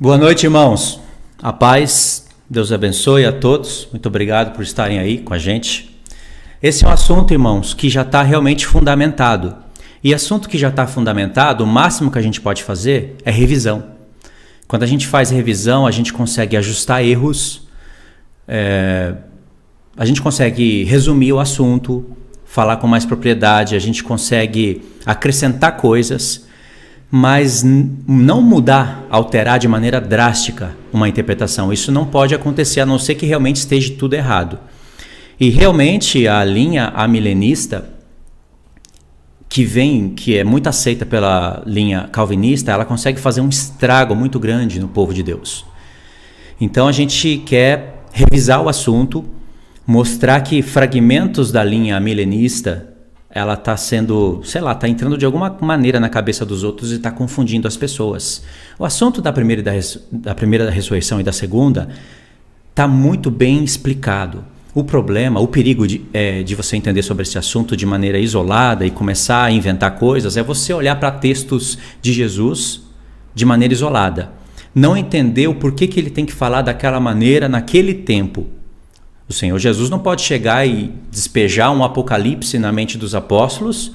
Boa noite, irmãos. A paz, Deus abençoe a todos. Muito obrigado por estarem aí com a gente. Esse é um assunto, irmãos, que já está realmente fundamentado. E assunto que já está fundamentado, o máximo que a gente pode fazer é revisão. Quando a gente faz revisão, a gente consegue ajustar erros, a gente consegue resumir o assunto, falar com mais propriedade, a gente consegue acrescentar coisas, mas não mudar, alterar de maneira drástica uma interpretação. Isso não pode acontecer, a não ser que realmente esteja tudo errado. E realmente a linha amilenista, que é muito aceita pela linha calvinista, ela consegue fazer um estrago muito grande no povo de Deus. Então a gente quer revisar o assunto, mostrar que fragmentos da linha amilenista ela está sendo, está entrando de alguma maneira na cabeça dos outros e está confundindo as pessoas. O assunto da primeira ressurreição e da segunda está muito bem explicado. O problema, o perigo de você entender sobre esse assunto de maneira isolada e começar a inventar coisas é você olhar para textos de Jesus de maneira isolada. Não entender o porquê que ele tem que falar daquela maneira naquele tempo. O Senhor Jesus não pode chegar e despejar um apocalipse na mente dos apóstolos,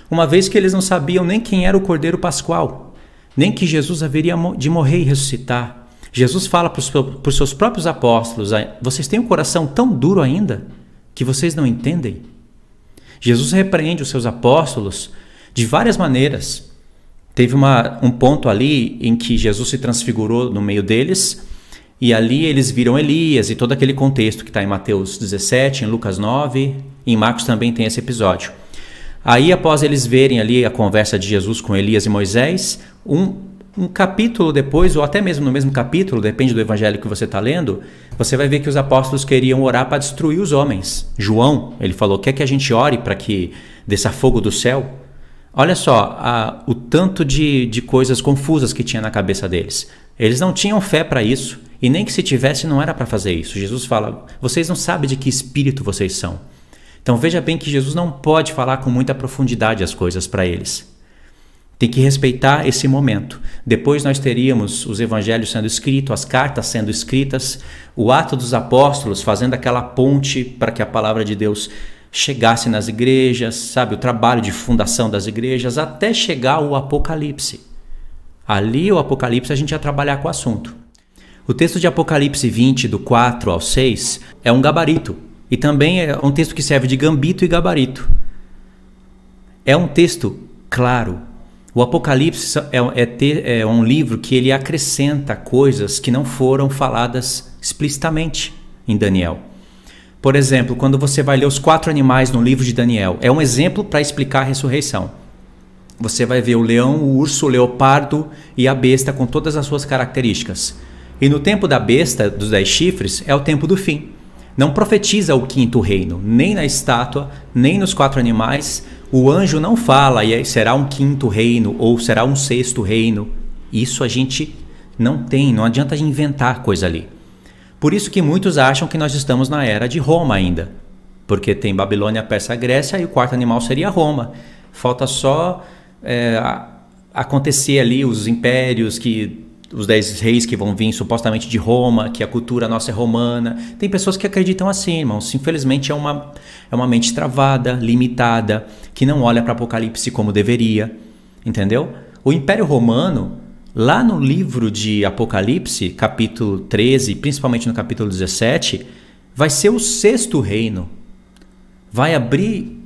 uma vez que eles não sabiam nem quem era o Cordeiro Pascual, nem que Jesus haveria de morrer e ressuscitar. Jesus fala para os seus próprios apóstolos: vocês têm um coração tão duro ainda que vocês não entendem? Jesus repreende os seus apóstolos de várias maneiras. Teve um ponto ali em que Jesus se transfigurou no meio deles, e ali eles viram Elias e todo aquele contexto que está em Mateus 17, em Lucas 9, e em Marcos também tem esse episódio. Aí, após eles verem ali a conversa de Jesus com Elias e Moisés, um capítulo depois, ou até mesmo no mesmo capítulo, depende do evangelho que você está lendo, você vai ver que os apóstolos queriam orar para destruir os homens. João, ele falou: quer que a gente ore para que desça fogo do céu? Olha só o tanto de coisas confusas que tinha na cabeça deles. Eles não tinham fé para isso, e nem que se tivesse não era para fazer isso. Jesus fala: vocês não sabem de que espírito vocês são. Então veja bem que Jesus não pode falar com muita profundidade as coisas para eles. Tem que respeitar esse momento. Depois nós teríamos os evangelhos sendo escritos, as cartas sendo escritas, o ato dos apóstolos fazendo aquela ponte para que a palavra de Deus chegasse nas igrejas, o trabalho de fundação das igrejas, até chegar o Apocalipse. Ali o Apocalipse a gente ia trabalhar com o assunto. O texto de Apocalipse 20, do 4 ao 6, é um gabarito. E também é um texto que serve de gambito e gabarito. É um texto claro. O Apocalipse é um livro que ele acrescenta coisas que não foram faladas explicitamente em Daniel. Por exemplo, quando você vai ler os 4 animais no livro de Daniel, é um exemplo para explicar a ressurreição. Você vai ver o leão, o urso, o leopardo e a besta com todas as suas características. E no tempo da besta, dos 10 chifres, é o tempo do fim. Não profetiza o 5º reino, nem na estátua, nem nos 4 animais. O anjo não fala, e aí será um 5º reino ou será um 6º reino. Isso a gente não tem, não adianta inventar coisa ali. Por isso que muitos acham que nós estamos na era de Roma ainda. Porque tem Babilônia, Pérsia, Grécia e o 4º animal seria Roma. Falta só acontecer ali os impérios, os 10 reis que vão vir supostamente de Roma, que a cultura nossa é romana. Tem pessoas que acreditam assim, irmãos. Infelizmente é uma mente travada, limitada, que não olha para Apocalipse como deveria, entendeu? O Império Romano, lá no livro de Apocalipse, capítulo 13, principalmente no capítulo 17, vai ser o 6º reino. Vai abrir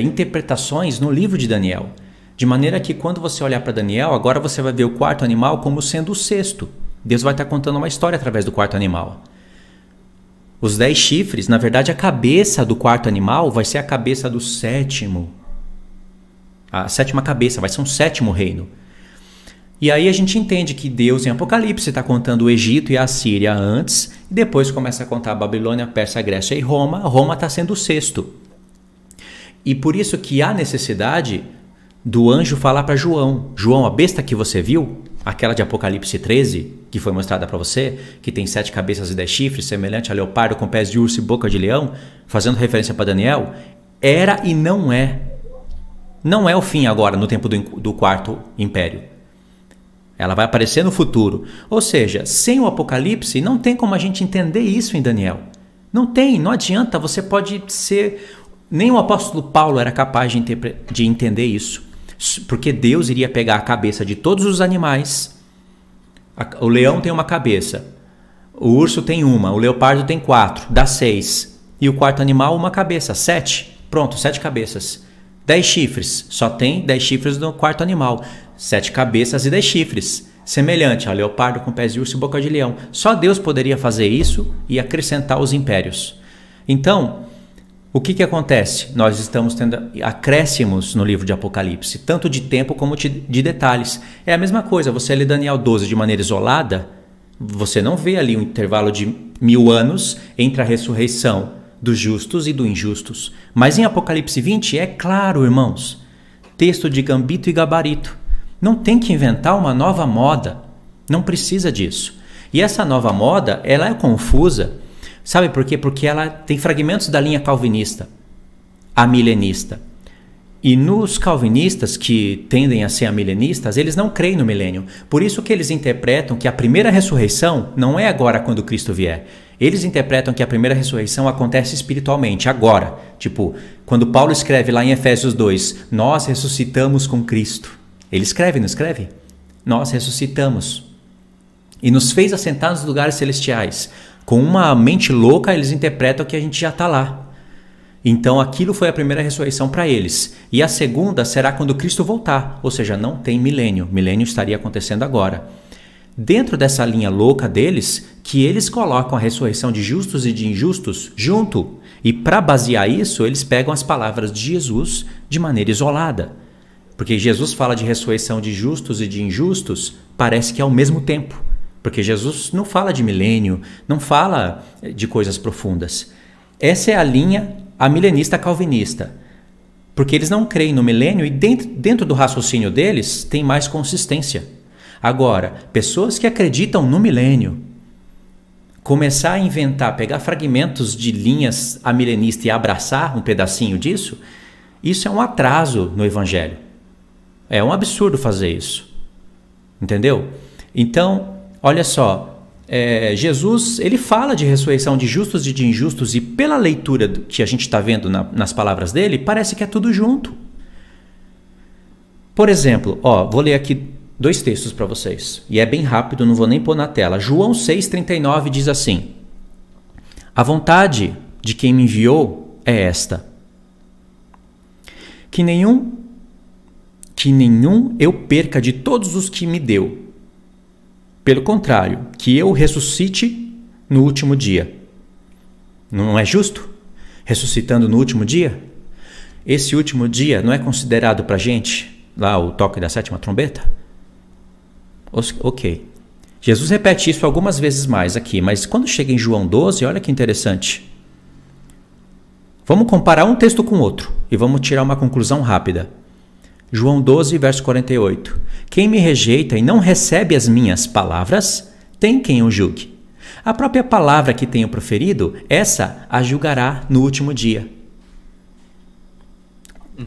interpretações no livro de Daniel. De maneira que quando você olhar para Daniel, agora você vai ver o 4º animal como sendo o 6º. Deus vai estar contando uma história através do 4º animal. Os 10 chifres, na verdade a cabeça do 4º animal vai ser a cabeça do 7º. A 7ª cabeça, vai ser um 7º reino. E aí a gente entende que Deus em Apocalipse está contando o Egito e a Síria antes, e depois começa a contar a Babilônia, Pérsia, Grécia e Roma. Roma está sendo o 6º. E por isso que há necessidade do anjo falar para João: João, a besta que você viu, aquela de Apocalipse 13, que foi mostrada para você, que tem 7 cabeças e 10 chifres, semelhante a leopardo com pés de urso e boca de leão, fazendo referência para Daniel, era e não é. Não é o fim agora, no tempo do 4º império. Ela vai aparecer no futuro. Ou seja, sem o Apocalipse, não tem como a gente entender isso em Daniel. Não tem, não adianta, você pode ser... Nem o apóstolo Paulo era capaz de entender isso. Porque Deus iria pegar a cabeça de todos os animais. O leão tem uma cabeça. O urso tem uma. O leopardo tem 4. Dá 6. E o quarto animal, uma cabeça. 7. Pronto, 7 cabeças. 10 chifres. Só tem 10 chifres no quarto animal. 7 cabeças e 10 chifres. Semelhante ao leopardo com pés de urso e boca de leão. Só Deus poderia fazer isso e acrescentar os impérios. Então, o que acontece? Nós estamos tendo acréscimos no livro de Apocalipse, tanto de tempo como de detalhes. É a mesma coisa, você lê Daniel 12 de maneira isolada, você não vê ali um intervalo de 1000 anos entre a ressurreição dos justos e dos injustos. Mas em Apocalipse 20 é claro, irmãos, texto de gambito e gabarito. Não tem que inventar uma nova moda, não precisa disso. E essa nova moda, ela é confusa. Sabe por quê? Porque ela tem fragmentos da linha calvinista, amilenista. E nos calvinistas, que tendem a ser amilenistas, eles não creem no milênio. Por isso que eles interpretam que a primeira ressurreição não é agora quando Cristo vier. Eles interpretam que a primeira ressurreição acontece espiritualmente, agora. Tipo, quando Paulo escreve lá em Efésios 2, nós ressuscitamos com Cristo. Ele escreve, não escreve? Nós ressuscitamos. E nos fez assentar nos lugares celestiais. Com uma mente louca, eles interpretam que a gente já está lá. Então, aquilo foi a primeira ressurreição para eles. E a segunda será quando Cristo voltar. Ou seja, não tem milênio. Milênio estaria acontecendo agora. Dentro dessa linha louca deles, que eles colocam a ressurreição de justos e de injustos junto. E para basear isso, eles pegam as palavras de Jesus de maneira isolada. Porque Jesus fala de ressurreição de justos e de injustos, parece que é ao mesmo tempo. Porque Jesus não fala de milênio, não fala de coisas profundas. Essa é a linha amilenista calvinista. Porque eles não creem no milênio e dentro do raciocínio deles tem mais consistência. Agora, pessoas que acreditam no milênio, começar a inventar, pegar fragmentos de linhas amilenistas e abraçar um pedacinho disso, isso é um atraso no evangelho. É um absurdo fazer isso. Entendeu? Então, olha só, Jesus ele fala de ressurreição de justos e de injustos e pela leitura que a gente está vendo nas palavras dele, parece que é tudo junto. Por exemplo, vou ler aqui 2 textos para vocês. E é bem rápido, não vou nem pôr na tela. João 6,39 diz assim: a vontade de quem me enviou é esta, que nenhum eu perca de todos os que me deu. Pelo contrário, que eu ressuscite no último dia. Não é justo? Ressuscitando no último dia? Esse último dia não é considerado para a gente, lá o toque da 7ª trombeta? Ok. Jesus repete isso algumas vezes mais aqui, mas quando chega em João 12, olha que interessante. Vamos comparar um texto com outro e vamos tirar uma conclusão rápida. João 12, verso 48. Quem me rejeita e não recebe as minhas palavras, tem quem o julgue. A própria palavra que tenho proferido, essa a julgará no último dia.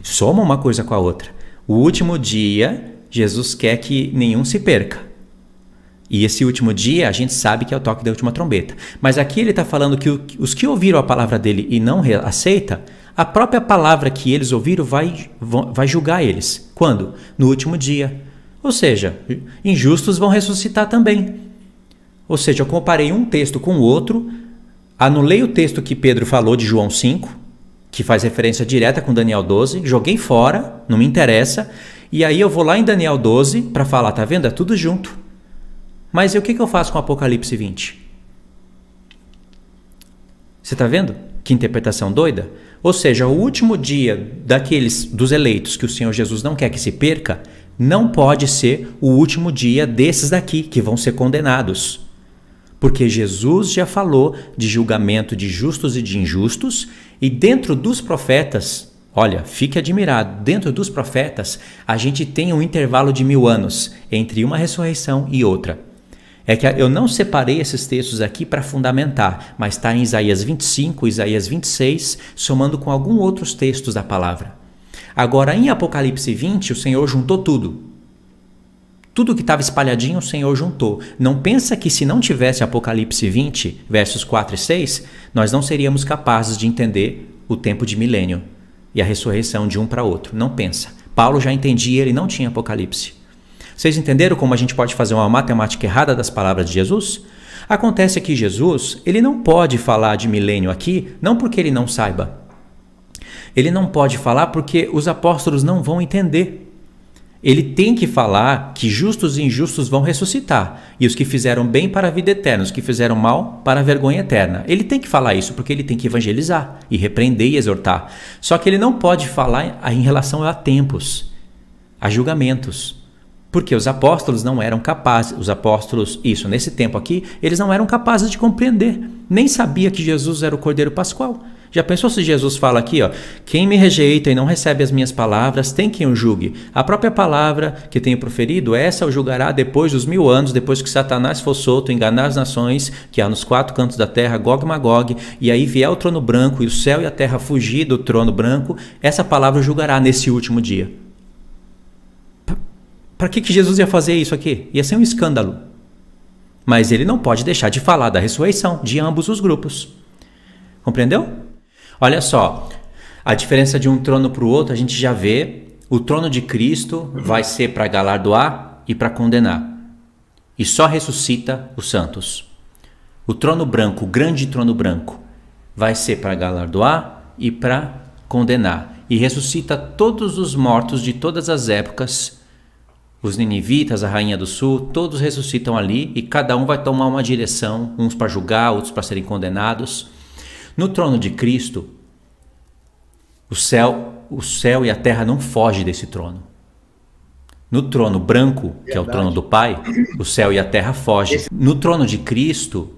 Soma uma coisa com a outra. O último dia, Jesus quer que nenhum se perca. E esse último dia, a gente sabe que é o toque da última trombeta. Mas aqui ele está falando que os que ouviram a palavra dele e não aceita, a própria palavra que eles ouviram vai julgar eles. Quando? No último dia. Ou seja, injustos vão ressuscitar também. Ou seja, eu comparei um texto com o outro, anulei o texto que Pedro falou de João 5, que faz referência direta com Daniel 12, joguei fora, não me interessa, e aí eu vou lá em Daniel 12 para falar, tá vendo? É tudo junto. Mas e o que eu faço com Apocalipse 20? Você está vendo? Que interpretação doida? Ou seja, o último dia dos eleitos que o Senhor Jesus não quer que se perca, não pode ser o último dia desses daqui que vão ser condenados. Porque Jesus já falou de julgamento de justos e de injustos, e dentro dos profetas, olha, fique admirado, dentro dos profetas a gente tem um intervalo de 1000 anos entre uma ressurreição e outra. É que eu não separei esses textos aqui para fundamentar, mas está em Isaías 25, Isaías 26, somando com alguns outros textos da palavra. Agora, em Apocalipse 20, o Senhor juntou tudo. Tudo que estava espalhadinho o Senhor juntou. Não pensa que se não tivesse Apocalipse 20, versos 4 e 6, nós não seríamos capazes de entender o tempo de milênio e a ressurreição de um para outro. Não pensa. Paulo já entendia, ele não tinha Apocalipse. Vocês entenderam como a gente pode fazer uma matemática errada das palavras de Jesus? Acontece que Jesus, ele não pode falar de milênio aqui, não porque ele não saiba. Ele não pode falar porque os apóstolos não vão entender. Ele tem que falar que justos e injustos vão ressuscitar, e os que fizeram bem para a vida eterna, os que fizeram mal para a vergonha eterna. Ele tem que falar isso porque ele tem que evangelizar e repreender e exortar. Só que ele não pode falar em relação a tempos, a julgamentos, porque os apóstolos não eram capazes, os apóstolos, isso, nesse tempo aqui, eles não eram capazes de compreender, nem sabia que Jesus era o Cordeiro Pascual. Já pensou se Jesus fala aqui, ó, quem me rejeita e não recebe as minhas palavras, tem quem o julgue. A própria palavra que tenho proferido, essa o julgará depois dos 1000 anos, depois que Satanás for solto, enganar as nações, que há nos 4 cantos da terra, Gog e Magog, e aí vier o trono branco, e o céu e a terra fugir do trono branco, essa palavra o julgará nesse último dia. Para que Jesus ia fazer isso aqui? Ia ser um escândalo. Mas ele não pode deixar de falar da ressurreição de ambos os grupos. Compreendeu? Olha só, a diferença de um trono para o outro, a gente já vê. O trono de Cristo vai ser para galardoar e para condenar. E só ressuscita os santos. O trono branco, o grande trono branco, vai ser para galardoar e para condenar. E ressuscita todos os mortos de todas as épocas. Os ninivitas, a rainha do sul, todos ressuscitam ali e cada um vai tomar uma direção, uns para julgar, outros para serem condenados. No trono de Cristo, o céu e a terra não fogem desse trono. No trono branco, que é o trono do Pai, o céu e a terra fogem. No trono de Cristo,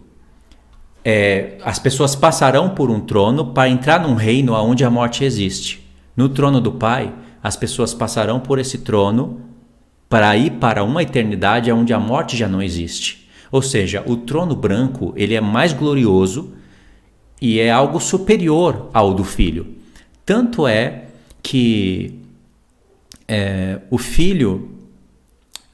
as pessoas passarão por um trono para entrar num reino onde a morte existe. No trono do Pai, as pessoas passarão por esse trono para ir para uma eternidade onde a morte já não existe. Ou seja, o trono branco ele é mais glorioso e é algo superior ao do Filho. Tanto é que o Filho,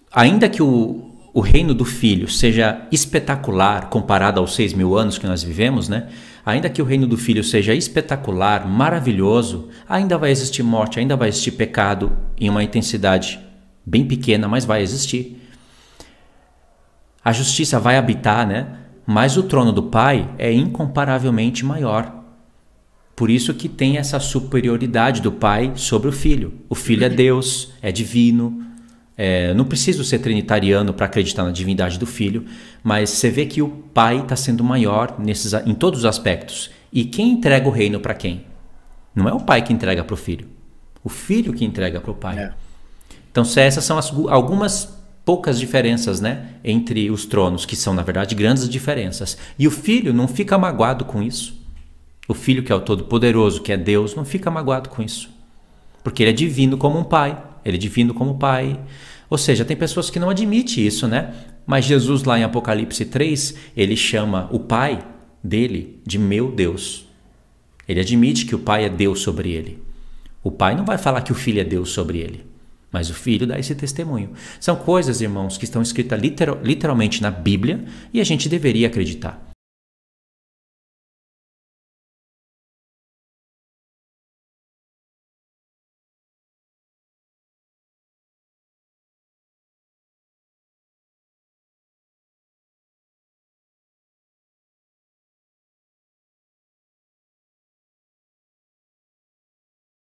ainda que o reino do Filho seja espetacular comparado aos 6.000 anos que nós vivemos, né? Ainda que o reino do Filho seja espetacular, maravilhoso, ainda vai existir morte, ainda vai existir pecado em uma intensidade bem pequena, mas vai existir. A justiça vai habitar, né? Mas o trono do Pai é incomparavelmente maior. Por isso que tem essa superioridade do Pai sobre o Filho. O Filho é Deus, é divino. Não preciso ser trinitariano para acreditar na divindade do Filho, mas você vê que o Pai está sendo maior em todos os aspectos. E quem entrega o reino para quem? Não é o Pai que entrega para o Filho. O Filho que entrega para o Pai. Então, essas são algumas poucas diferenças, né, entre os tronos, que são, na verdade, grandes diferenças. E o Filho não fica magoado com isso. O Filho, que é o Todo-Poderoso, que é Deus, não fica magoado com isso. Porque ele é divino como um pai. Ele é divino como pai. Ou seja, tem pessoas que não admitem isso, né? Mas Jesus, lá em Apocalipse 3, ele chama o Pai dele de meu Deus. Ele admite que o Pai é Deus sobre ele. O Pai não vai falar que o Filho é Deus sobre ele. Mas o Filho dá esse testemunho. São coisas, irmãos, que estão escritas literalmente na Bíblia e a gente deveria acreditar.